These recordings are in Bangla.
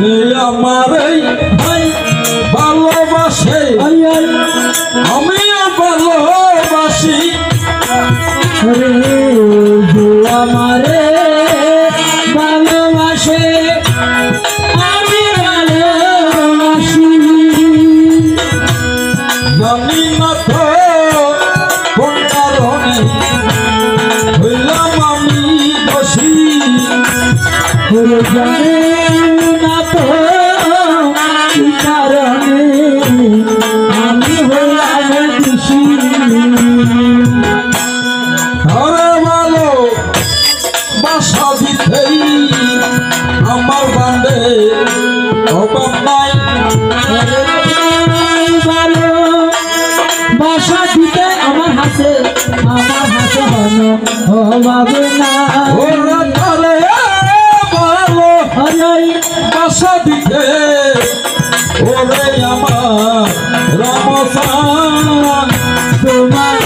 যে আমারে ভালোবাসে আমিও ভালোবাসি যে আমারে ভালোবাসে আমি ভালোবাসি জানি না তো কোন কারণে হইলাম আমি দোষী জানে না তো কি কারণে আমি হইলাম দোষী আরে ভালো বাসা দিতেই আমার বান্ডে অভাব নাই ভালো বাসা দিতে আমার হাসে হলো অভাবে না ওরা তারে ভালো বাসা দিতে ওরে আমার রমজান তোমার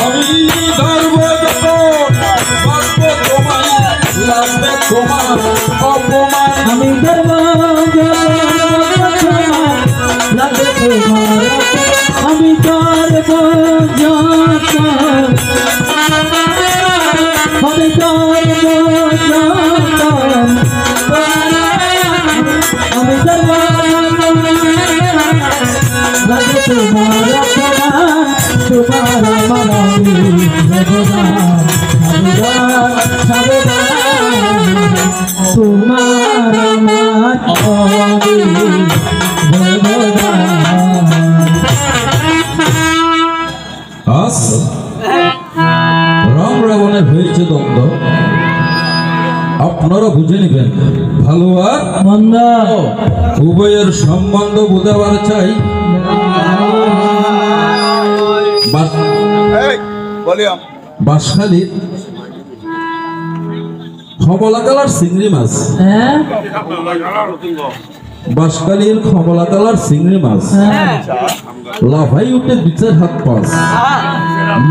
আমি ধর্ম তোমার অপমান আমি ধর্ম আমি করব আমি করব আমি ধর্ম লাগে তোমার তোমার আমার তোমার আমার আজ রাম রাবণের হয়েছে দ্বন্দ্ব আপনারা বুঝে নেবেন ভালো আর মন্দ উভয়ের সম্বন্ধ বোঝাবার চাই বাঁশখালীর কমলাকালার চিংড়ি মাছ হ্যাঁ বাঁশখালীর কমলাকালার চিংড়ি মাছ লাফাই উঠে বিচার হাত পাস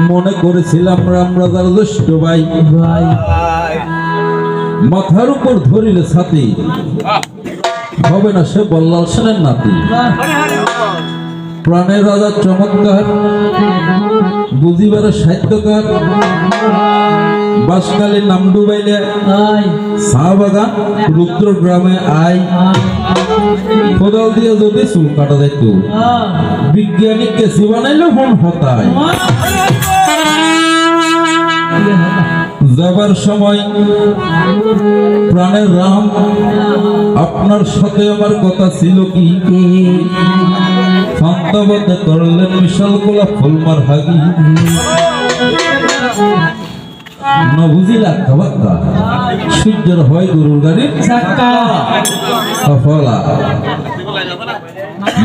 মনে করেছিলাম রাম রাজার জ্যেষ্ঠ ভাই ভাই মাথার উপর ধরিলে ছাতি হবে না সে বল্লাল সেনের নাতি প্রাণের রাজা চমৎকার বুঝিবার সাহিত্যকার বাঁশখালীর নাম ডুবাইলে চা বাগান রুদ্র গ্রামে আই কোদাল দিয়ে যদি চুল কাটা যাইত বিজ্ঞানী কেসি বানাইলে মন হতায় যাবার সময় প্রাণের রাম আপনার সাথে আমার কথা ছিল কি সন্তাবতে করলেন বিশাল গোলাপ ফুলমার হাগি নবুঝিলা খাবাক্কা সূর্যের হয় গরুর গাড়ির ফলা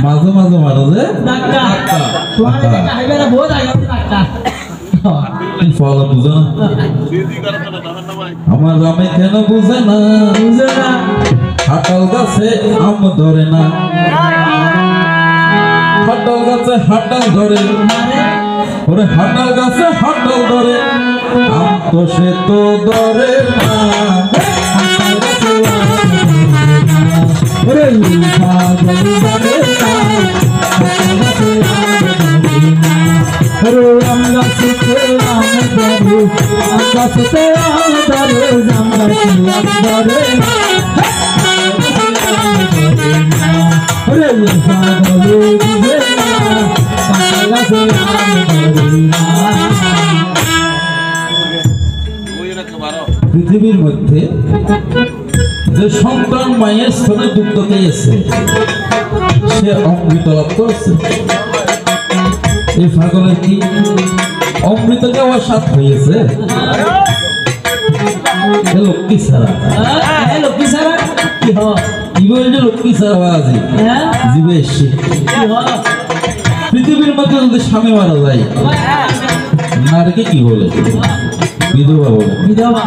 মাঝে মাঝে মাঝে ফলা বুঝো না আমার রামে কেন বুঝে না হাটাল গাছে আম ধরে না হাটাল গাছে হাটাল ধরে ওরে হাটাল গাছে হাটাল ধরে আম তো সে তো ধরে না পৃথিবীর মধ্যে যে সন্তান মায়ের স্তনে দুগ্ধ পেয়েছে সে অমৃত লাভ করেছে। এই পাগলের কি অমৃত যাওয়ার স্বাদ হয়েছে? লক্ষ্মী ছাড়া লক্ষ্মী ছাড়া কি কি বলছে? লক্ষ্মী ছাড়া বাজি জীবে এসছে। পৃথিবীর মধ্যে যদি স্বামী মারা যায় নারীকে কি বলে? বিধবা বলে। বিধবা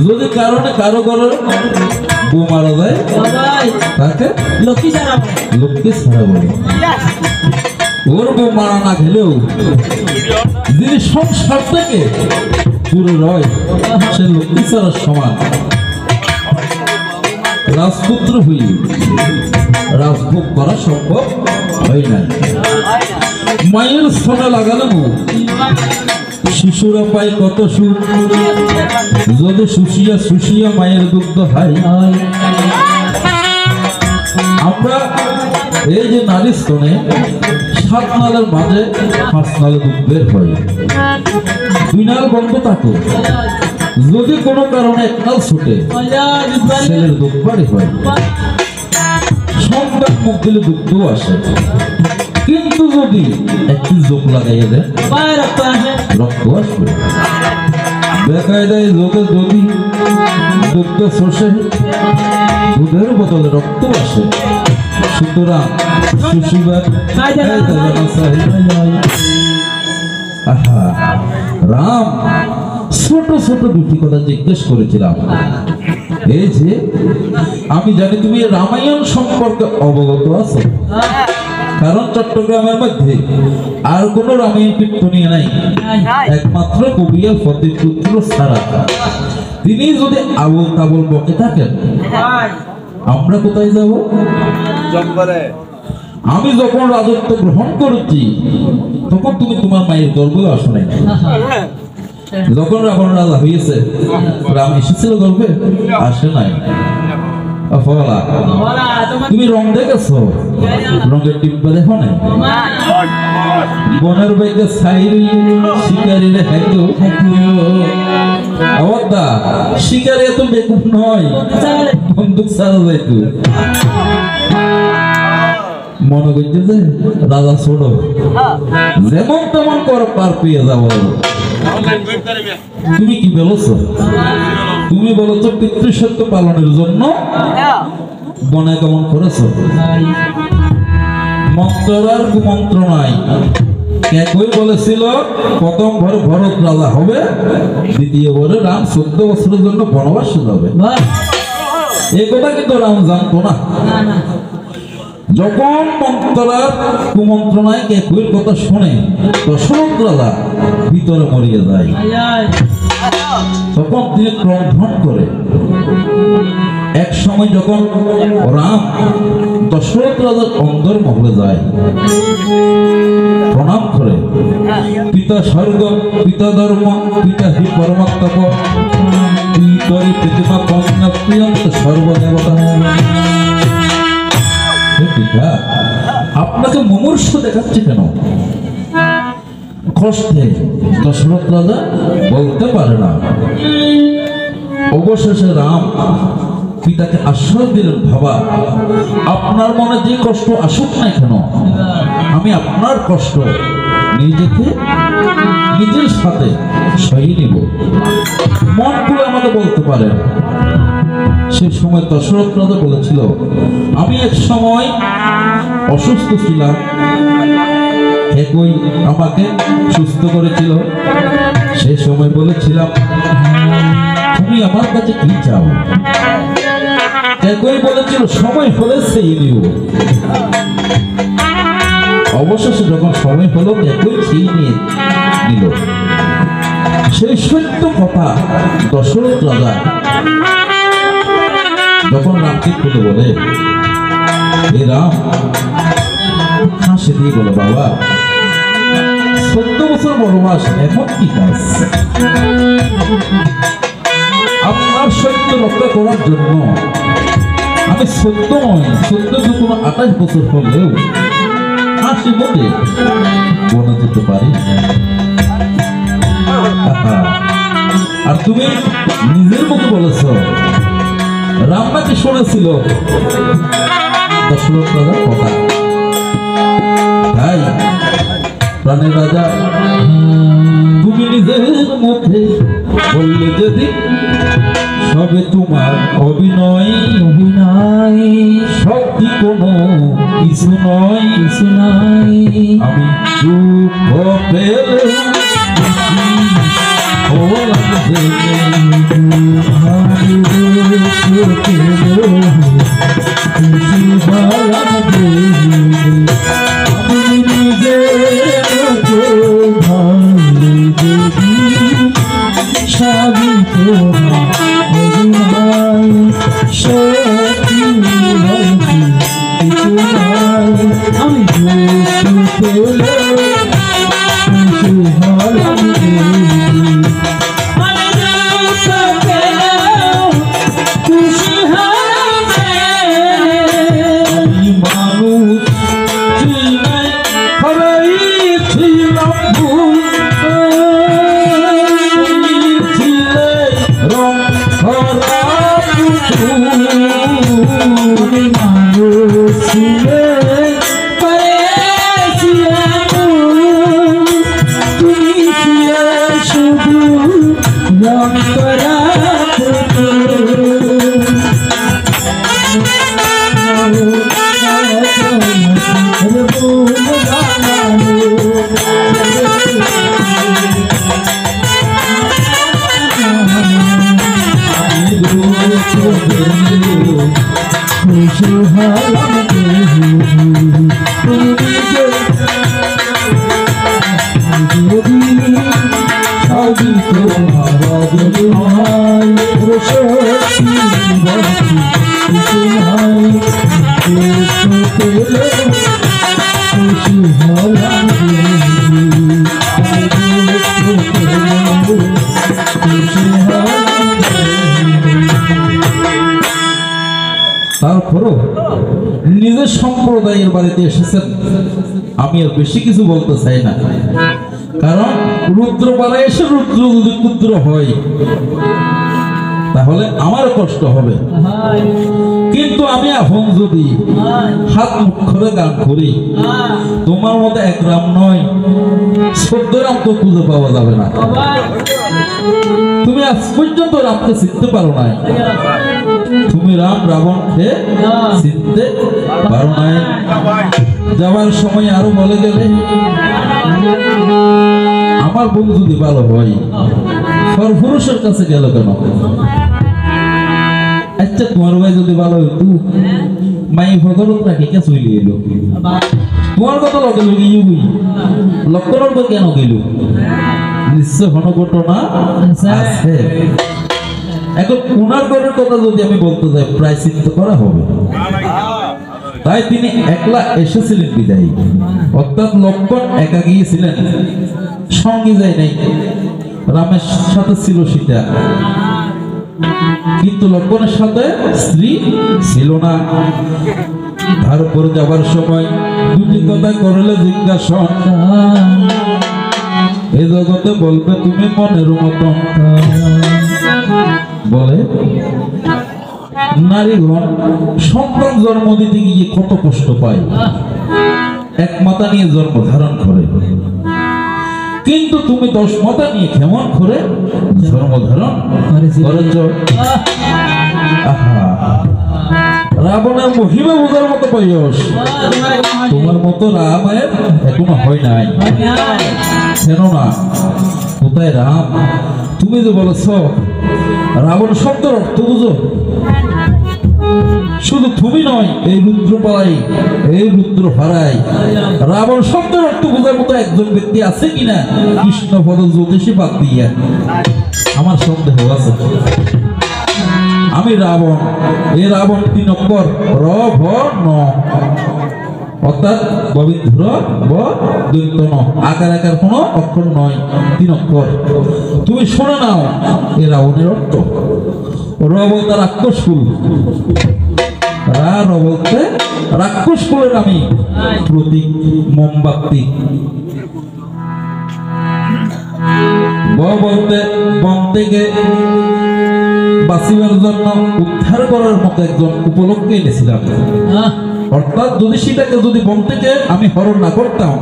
যদি কারণে কারো ঘরে বউ মারা যায় বাবাই তাকে লক্ষ্মী ছাড়া লক্ষ্মী ছাড়া বলে। ওর বউ মারা না গেলেও যিনি সংসার থেকে দূরে রয় সে লক্ষ্মী ছাড়ার সমান। রাজপুত্র হই রাজভোগ করা সম্ভব হয় না। মায়ের স্তনে লাগানো শিশুরা পায় কত সুখ, যদি শুষিয়া শুষিয়া মায়ের দুগ্ধ হয়। আমরা এই যে নারী স্তনে 7 নালের মাঝে 5 নালে দুধ বের হয়, 2 নাল বন্ধ থাকে। যদি কোনো কারণে 1 নাল ছুটে ছেলের দুধ বাড়ি হয়, সন্তান মুখ দিলে দুগ্ধ আসে। কিন্তু যদি একটি যোগ লাগাইয়া দেয় রক্ত আসবে। বেকায়দায় যোগে যদি দুগ্ধ শোষে দুধের বদলে রক্ত আসে। সুতরাং সুশীবার রাম ছোট ছোট দুটি কথা জিজ্ঞেস করেছিলাম। এই যে আমি জানি তুমি রামায়ণ সম্পর্কে অবগত আছো, কারণ চট্টগ্রামের মধ্যে আর কোন রামায়ণ কীর্তনীয় নাই, একমাত্র কবিয়াল ফতেহ পুত্র ছাড়া। তিনি যদি আবল তাবল বকে থাকেন আমরা কোথায় যাব? আমি যখন রাজত্ব গ্রহণ করেছি তখন তুমি তোমার মায়ের গর্ভে আসো নাই। যখন রাবণ রাজা হয়েছে রাম এসেছিল গর্ভে? আসে নাই। তুমি রং দেখেছো? রঙের টিপ্পা দেখো নাই? বনের বাইকে শিকারীরা শিকারী এত বেকুব নয়, বন্দুক ছাড়া যাইতো। মনে করছে যে রাজা ছোট, যেমন তেমন কর পার পেয়ে যাবো। তুমি কি বলেছো? তুমি বলেছো পিতৃসত্য পালনের জন্য বনে গমন করেছো। মন্ত্র আর কুমন্ত্র নাই। একই বলেছিল প্রথম ভরে ভরত রাজা হবে, দ্বিতীয় ভরে রাম 14 বছরের জন্য বনবাসে যাবে। এই কথা কিন্তু রাম জানতো না। যখন মন্ত্রার কুমন্ত্রণায় একই কথা শুনে দশরথ রাজা ভিতরে মরিয়া যায়, তখন তিনি ক্রন্ধন করে। এক সময় যখন রাম দশরথ রাজার অন্দর মহলে যায়, প্রণাম করে পিতা স্বর্গ, পিতা ধর্ম, পিতা হি পরমাত্মক, তুই করি প্রতিমা কন্যা প্রিয়ন্ত সর্বদেবতা। আপনাকে মুমূর্ষ দেখাচ্ছে কেন? কষ্টে দশরথ রাজা বলতে পারে না। অবশেষে রাম পিতাকে আশ্বাস দিলেন, বাবা আপনার মনে যে কষ্ট আসুক না কেন, আমি আপনার কষ্ট নিজের সাথে সহিয়ে নিব। মন খুলে আমাকে বলতে পারেন। সে সময় দশরথ রাজা বলেছিল, আমি এক সময় অসুস্থ ছিলাম, একই আমাকে সুস্থ করেছিল। সে সময় বলেছিলাম তুমি আমার কাছে কি চাও? একই বলেছিল সময় হলে সেই নিব। অবশেষে যখন সময় হলো একই সেই নিয়ে নিল। সেই সত্য কথা দশরথ রাজা যখন রামকে খুলে বলে, এ রাম হাসি দিয়ে বলে, বাবা 14 বছর বনবাস এমন কি কাজ? আপনার সত্য রক্ষা করার জন্য আমি 14 নয়, 14 কোনো 28 বছর হলেও হাসি মুখে বনে যেতে পারি। আর তুমি নিজের মতো বলেছ রাম নাকি শুনেছিল দশরথ রাজার কথা। তাই প্রাণের রাজা তুমি নিজের মুখে বললে যদি সবে তোমার অভিনয়, শক্তি কোনো কিছু নয়, আমি দুঃখ পেলে তারপরও নিজের সম্প্রদায়ের বাড়িতে এসেছেন, আমি আর বেশি কিছু বলতে চাই না, কারণ রুদ্রপাড়ায় এসে রুদ্র যদি ক্ষুদ্র হয় তাহলে আমার কষ্ট হবে। কিন্তু আমি এখন যদি হাত মুখ করে গান করি, তোমার মতো এক রাম নয় 14 রাম তো খুঁজে পাওয়া যাবে না। তুমি আজ পর্যন্ত রামকে চিনতে পারো নাই, তুমি রাম রাবণকে চিনতে পারো নাই। যাওয়ার সময় আরো বলে গেলে, আমার বন্ধু যদি ভালো হয় সর্বপুরুষের কাছে গেল কেন? আচ্ছা তোমার ভাই যদি ভালো হইতো মাই ভগরত রাখি কে চলে এলো, তোমার কথা লগে লগে লক্ষণের তো কেন গেল? নিশ্চয় কোনো ঘটনা আছে। এখন ওনার ঘরের কথা যদি আমি বলতে যাই প্রায় চিন্তা করা হবে। তাই তিনি একলা এসেছিলেন বিদায়ী, অর্থাৎ লক্ষণ একা গিয়েছিলেন, সঙ্গে যায় নাই। রামের সাথে ছিল সীতা, কিন্তু লক্ষণের সাথে স্ত্রী ছিল না। তারপর যাবার সময় দুটি কথা করলে জিজ্ঞাসা, এ জগতে বলবে তুমি মনের মতন। বলে নারীগণ সন্তান জন্ম দিতে গিয়ে কত কষ্ট পায়, এক মাথা নিয়ে জন্ম ধারণ করে, কিন্তু তুমি 10 মাথা নিয়ে কেমন করে জন্ম ধারণ করেছ? রাবণের মহিমা বোঝার মতো বয়স তোমার মতো রামের এখনো হয় নাই। কেন না? কোথায় রাম? তুমি যে বলেছ রাবণ শব্দের অর্থ বুঝো, শুধু তুমি নয়, এই রুদ্রপাড়ায়, এই রুদ্রপাড়ায় রাবণ শব্দের অর্থ বোঝার মতো একজন ব্যক্তি আছে কিনা কৃষ্ণপদ জ্যোতিষী বাদ দিয়া? আমার সন্দেহ আছে। আমি রাবণ, এই রাবণ 3 অক্ষর র ভ ন, অর্থাৎ ববিন্দ্র ব দৈত্য ন, আকার আকার কোন অক্ষর নয়, 3 অক্ষর। তুমি শুনে নাও এই রাবণের অর্থ। র বলতে রাক্ষস কুল, রা র বলতে রাক্ষস কুলের আমি প্রতীক, মোমবাতি। ব বলতে বন থেকে বাঁচিবার জন্য উদ্ধার করার মতো একজন উপলক্ষে এনেছিলাম। অর্থাৎ যদি সীতাকে যদি বন থেকে আমি হরণ না করতাম,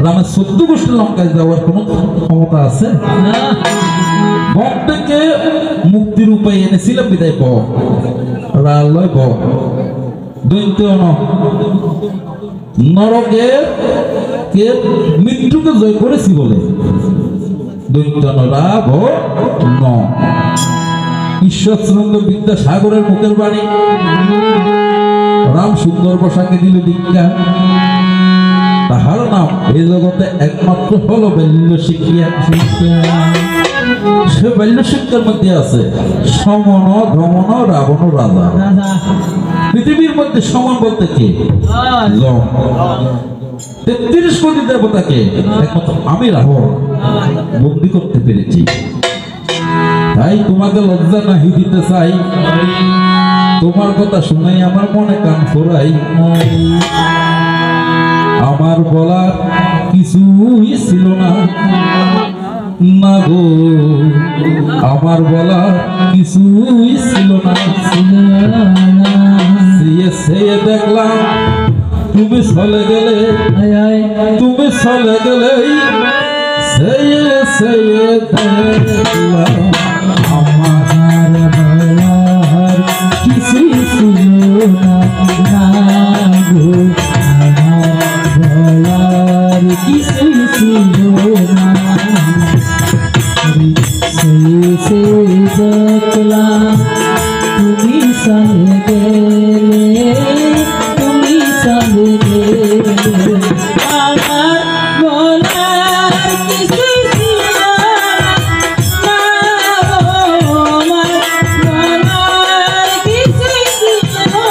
রামের 14 গোষ্ঠী লঙ্কায় যাওয়ার কোন ক্ষমতা আছে? বন থেকে মুক্তির উপায় এনেছিলাম বিদায় ব, রালয় ব দৈত্য ন, নরকের কে মৃত্যুকে জয় করেছি বলে দৈত্য ন, রা ভ ন। ঈশ্বরচন্দ্র বিদ্যাসাগরের মুখের বাণী রাম সুন্দর বসাকে দিল দীক্ষা তাহার নাম এই জগতে একমাত্র হলো বাল্য শিক্ষা সে বাল্য শিক্ষার মধ্যে আছে সমন ধমন রাবণ রাজা পৃথিবীর মধ্যে সমন বলতে কে 33 কোটি দেবতাকে একমাত্র আমি রাবণ বন্দি করতে পেরেছি তাই তোমাকে লজ্জা নাহি দিতে চাই তোমার কথা শুনে আমার মনে কান ফোরাই আমার বলার কিছুই ছিল না না গো আমার বলার কিছুই ছিল না সে দেখলাম তুমি চলে গেলে তুমি চলে গেলে সে দেখলাম আমার বলার কিছুই ছিল না গো আমার বলার কিছুই ছিল না সে দেখলাম তুমি চলে গেলে তুমি চলে গেলে আমার বলার কিছুই ছিল না আমার বলার কিছুই ছিল না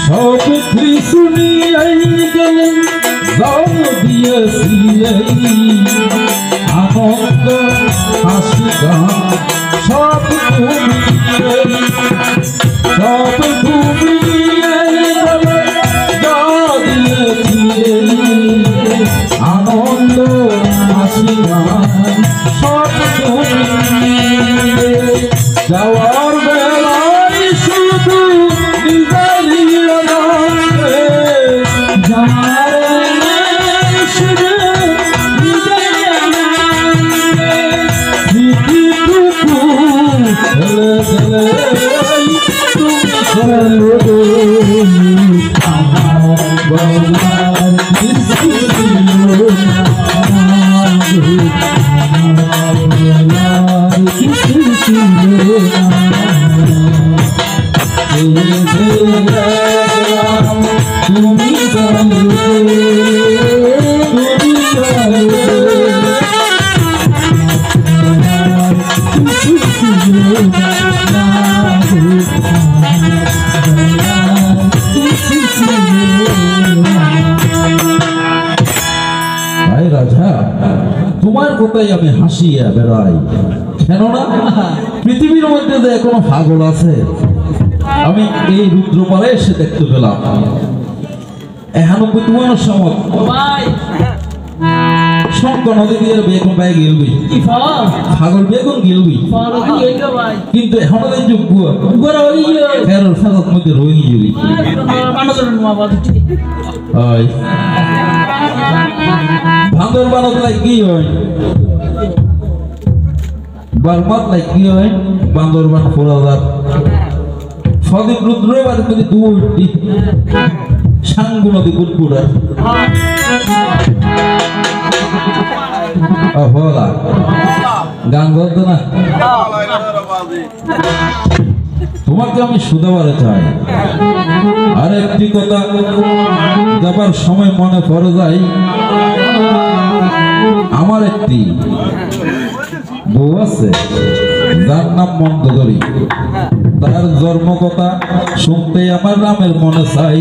সব কিছু নিয়ে গেলেন জল দিয়েছিলে আনন্দ হাসি গান সব তুমি নিয়ে গেলে জল দিয়েছিলে আনন্দ হাসি গান সব তুমি যাওয়ার বেলায় শুধু রাজা তোমার কথাই আমি হাসিয়া বেড়াই কেননা পৃথিবীর মধ্যে যে এখনো পাগল আছে আমি এই রুদ্রপাড়ে এসে দেখতে পেলাম 91 সময় শঙ্কর নদী দিয়ে বেগুন পায়ে গেলবি পাগল বেগুন গেলবি কিন্তু এখনো যোগ্য ফেরোর সাজাত মধ্যে রয়ে গেলি ভান্দর বানত লাগি হয় বারমাত লাগি হয় বান্দরবান 4000 সদীপ রুদ্র বাড়ি থেকে দুটি সাঙ্গু নদী কুটকুড়া হলা গান বলতো না তোমাকে আমি শুধাবারে চাই আর একটি কথা যাবার সময় মনে পড়ে যায় আমার একটি বউ আছে যার নাম মন্দগরি তার জন্ম কথা শুনতে আমার রামের মনে চাই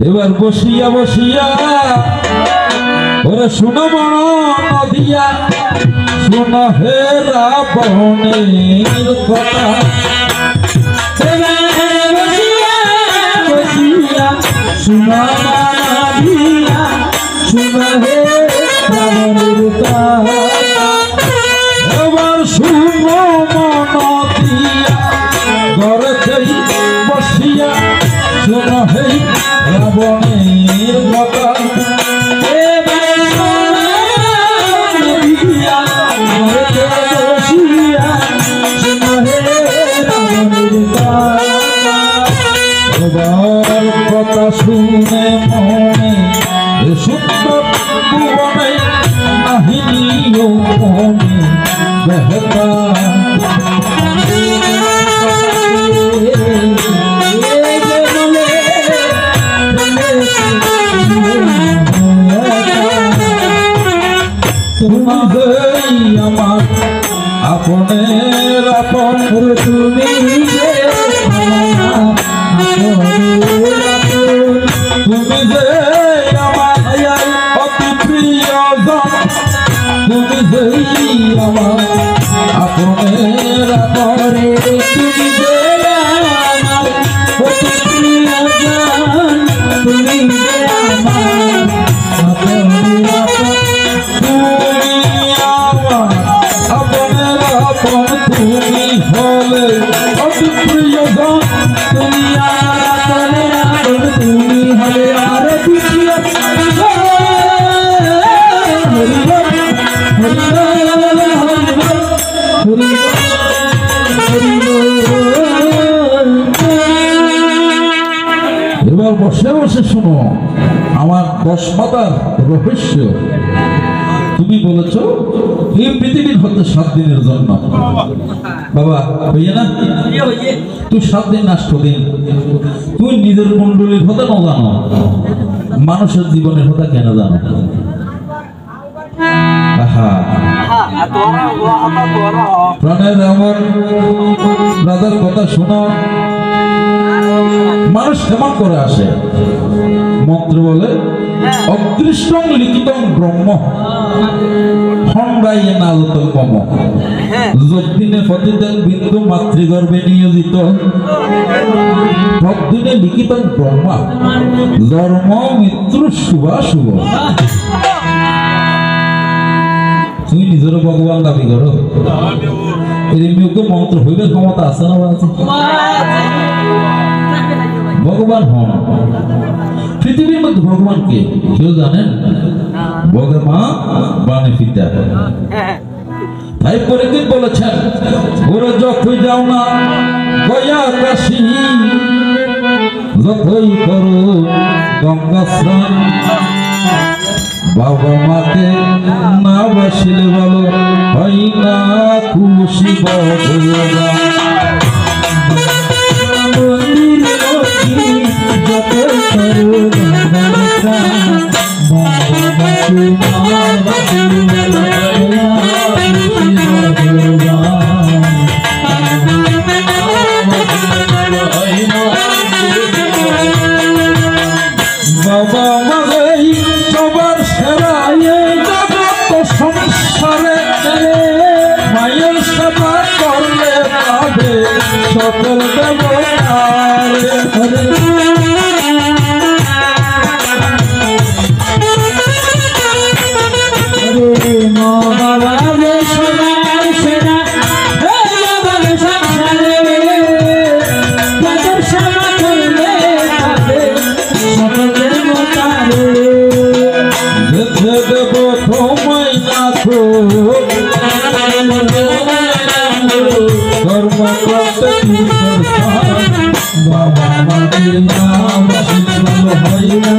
এবার বসিয়া বসিয়া ওরে শুনো বড় নদিয়া শুনো হে রাবণের কথা শুনো নদিয়া শুনো হে রাবণের কথা এবার শুনো নদিয়া ঘরেতেই বসিয়া শুনো হে রাবণের কথা আপন তুমি যে তুমি যে আমার অতি প্রিয়জন তুমি যে আমার আপনের আপনে তুমি যে আমার অতি প্রিয়জন তুমি যে আমার আপনের আপন তুমি আমার আপনের আপন তুমি হলে অতি প্রিয়জন তুমি আমার আপনের আপন তুমি হলে আর দ্বিতীয় এবার বসে বসে শোনো আমার 10 মাতার রহস্য। তুমি বলেছ এই পৃথিবীর হতে 7 দিনের জন্য বাবা হইয়ে না তুই 7 দিন না 8 দিন তুই নিজের কুণ্ডলীর হতে না জানো মানুষের জীবনের হতে কেন জানো? আহা প্রাণের এমন রাজার কথা শোনো মানুষ কেমন করে আসে মন্ত্র বলে অদৃষ্টং লিখিতং ব্রহ্ম খণ্ডাইয়ে নাজতল মম যদ্দিনে পতিতেন বিন্দু মাতৃগর্ভে নিয়োজিত তদ্দিনে লিখিতং ব্রহ্মা জন্ম মৃত্যু শুভাশুভ। তুমি নিজের ভগবান দাবি করো এরকম মন্ত্র হইবে ক্ষমতা আছে না আছে? ভগবান হন পৃথিবীর মধ্যে ভগবান কে কেউ জানেন? ভগবান বানে পিতা। তাই পরিচিত বলেছেন ওরা যতই যাও না গয়া কাশী যতই করো গঙ্গা স্নান বাবা মাকে না বাসিলে ভালো হয় না খুশি ভগবান। বাবা মাই সবার সেরা জগত সংসারে মায়ের সেবা করলে পাবে সকল দেবতারে। বাবা মাটির নাম ভালো হয় না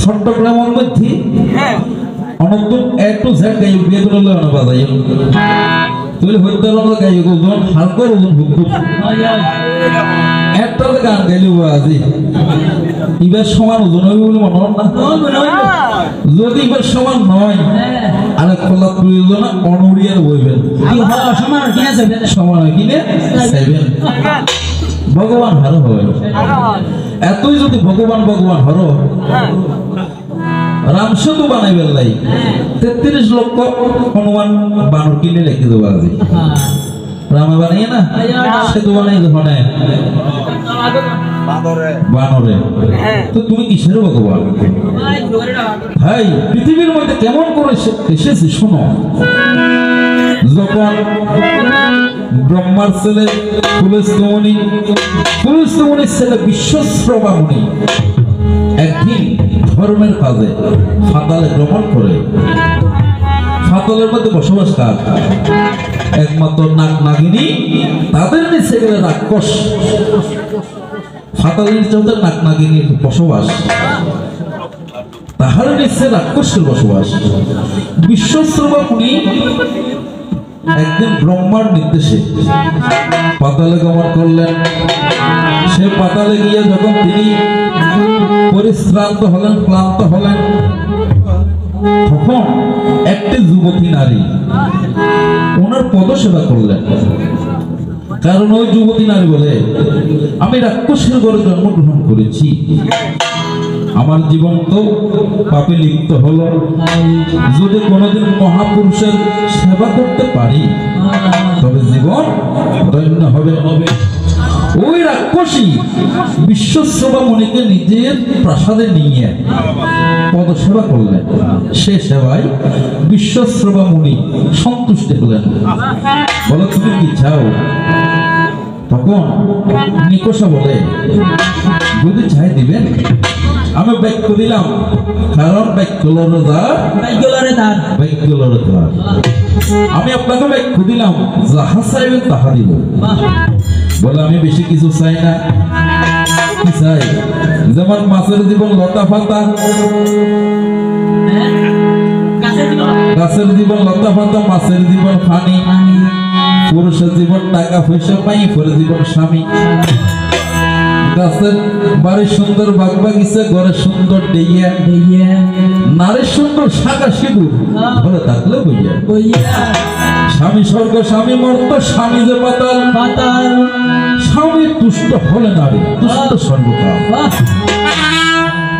চট্টগ্রামের মধ্যে অনন্তম একটু ঝাড় গাই বিয়ে করলে অনেক বাজাই তুই হইতে গাই ওজন হালকার ওজন ভুক্ত একটা গান গাইলে আজি এবার সমান ওজন হইবে বলে মনে হন না? যদি এবার সমান নয় আরেক কলা প্রয়োজন অনড়িয়ার বইবেন সমান হয় কিনে চাইবেন ভগবান হারো হয় এতই যদি ভগবান ভগবান হরো রাম সেতু বানাইবেন লাই 33 লক্ষ হনুমান বানর কিনে রেখে দেবো আজি রামে বানাই না সেতু বানাই ধনে বানরে তো তুমি কিসের ভগবান ভাই পৃথিবীর মধ্যে কেমন করে এসেছে শোনো যখন ব্রহ্মার ছেলে পুলস্তমণির ছেলে বিশ্বশ্রবামণি একদিন ধর্মের কাজে ফাতালে ভ্রমণ করে ফাতলের মধ্যে বসবাস কার একমাত্র নাগ নাগিনী তাদের নিচে গেলে রাক্ষস ফাতালের চৌধুরী নাগ নাগিনীর বসবাস তাহার নিচে রাক্ষসের বসবাস বিশ্বশ্রবামণি একদিন ব্রহ্মার নির্দেশে পাতালে গমন করলেন। সে পাতালে গিয়ে যখন তিনি পরিশ্রান্ত হলেন, ক্লান্ত হলেন, তখন একটি যুবতী নারী ওনার পদসেবা করলেন। কারণ ওই যুবতী নারী বলে, আমি রাক্ষসের ঘরে জন্মগ্রহণ করেছি, আমার জীবন তো পাপে লিপ্ত হলো, যদি কোনোদিন মহাপুরুষের সেবা করতে পারি তবে জীবন ধন্য হবে। ওই রাক্ষসী বিশ্বশ্রবা মুনিকে নিজের প্রাসাদে নিয়ে পদসেবা করলেন। সে সেবায় বিশ্বশ্রবা মুনি সন্তুষ্ট হলেন। বলো তুমি কি চাও? তখন নিকষা বলে, যদি চাই দিবেন। আমি বাক্য দিলাম, কারণ আমি আপনাকে বাক্য দিলাম, যাহা চাইবেন তাহা দিব। বলে আমি বেশি কিছু চাই না। কি চাই? যেমন মাছের জীবন লতা পাতা, গাছের জীবন লতা পাতা, মাছের জীবন পানি, পুরুষের জীবন টাকা পয়সা পাই, পরে জীবন স্বামী। গাছের বাড়ির সুন্দর বাগ বাগিচা, ঘরের সুন্দর ডেইয়া, নারীর সুন্দর শাখা সিঁদুর, ঘরে থাকলে বইয়া। স্বামী স্বর্গ স্বামী মর্ত, স্বামী যে পাতাল, স্বামী তুষ্ট হলে নারী তুষ্ট সর্বকাল।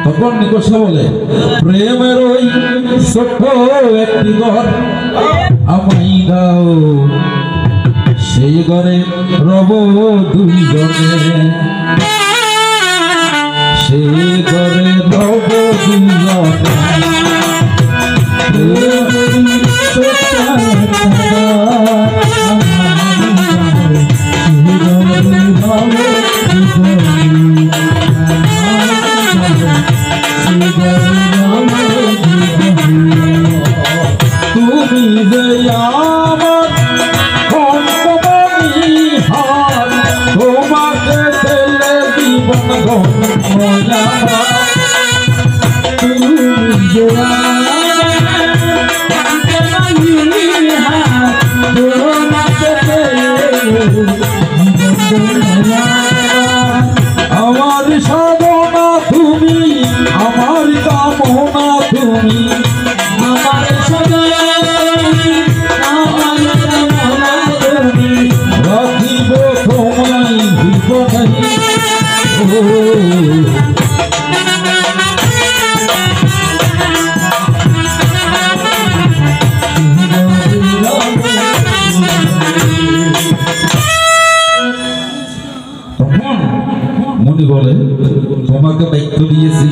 তখন নিকষা বলে, প্রেমের ওই ছোট্ট একটি ঘর আমায় দাও, সেই ঘরে রব দুইজনে, সেই ঘরে রব দুইজনে। তুমি যে আমার তোমাকে ছেলে জীবন তুমি যে আমার সাধনা তুমি, আমার কামনা তুমি, আমার সাধনা আমার কামনা তুমি, রাখিব তোমায় ভুলব নাহি। মুনি বলে, তোমাকে বাক্য দিয়েছি,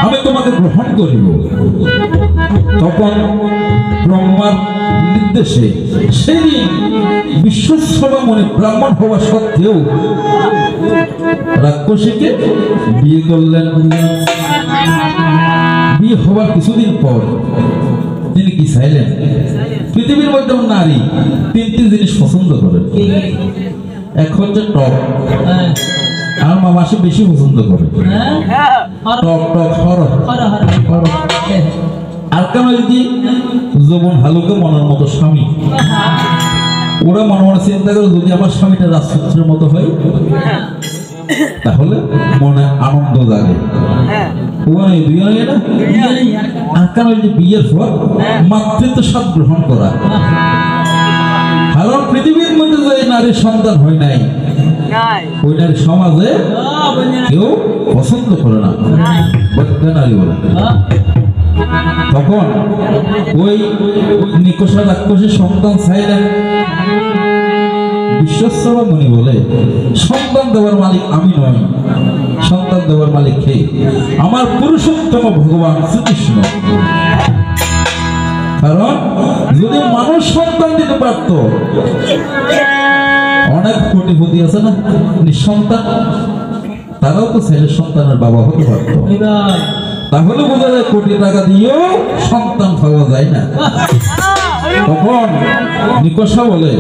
আমি তোমাকে গ্রহণ করিব। তখন ব্রহ্মার নির্দেশে সেদিন বিশ্বশ্রবা মুনি ব্রাহ্মণ হওয়া সত্ত্বেও রাক্ষসীকে বিয়ে করলেন। বিয়ে হওয়ার কিছুদিন পর তিনি কি চাইলেন? পৃথিবীর মধ্যে নারী তিনটি জিনিস পছন্দ করেন। এক হচ্ছে টক, আর মামা সে বেশি পছন্দ করে টক টক হরহ। আর কেন যদি যৌবন ভালোকে মনের মতো স্বামী, ওরা মনে মনে চিন্তা করে যদি আমার স্বামীটা রাজপুত্রের মতো হয় তাহলে মনে আনন্দ জাগে। আর কেন বিয়ের পর মাতৃত্ব স্বাদ গ্রহণ করা, কারণ পৃথিবীর মধ্যে যে নারীর সন্তান হয় নাই, ওই নারী সমাজে কেউ পছন্দ করে না, নারী বলে। তখন ওই নিকষা রাক্ষসের সন্তান চাইলেন। বিশ্বশ্রবা মুনি বলে, সন্তান দেওয়ার মালিক আমি নই, সন্তান দেওয়ার মালিক কে? আমার পুরুষোত্তম ভগবান শ্রীকৃষ্ণ। কারণ যদি মানুষ সন্তান দিতে পারত, অনেক কোটিপতি আছে না নিঃসন্তান, তারাও তো ছেলের সন্তানের বাবা হতে পারত। তাহলে বোঝা যায় কোটি টাকা দিয়েও সন্তান পাওয়া যায় না। তখন নিকষা বলে,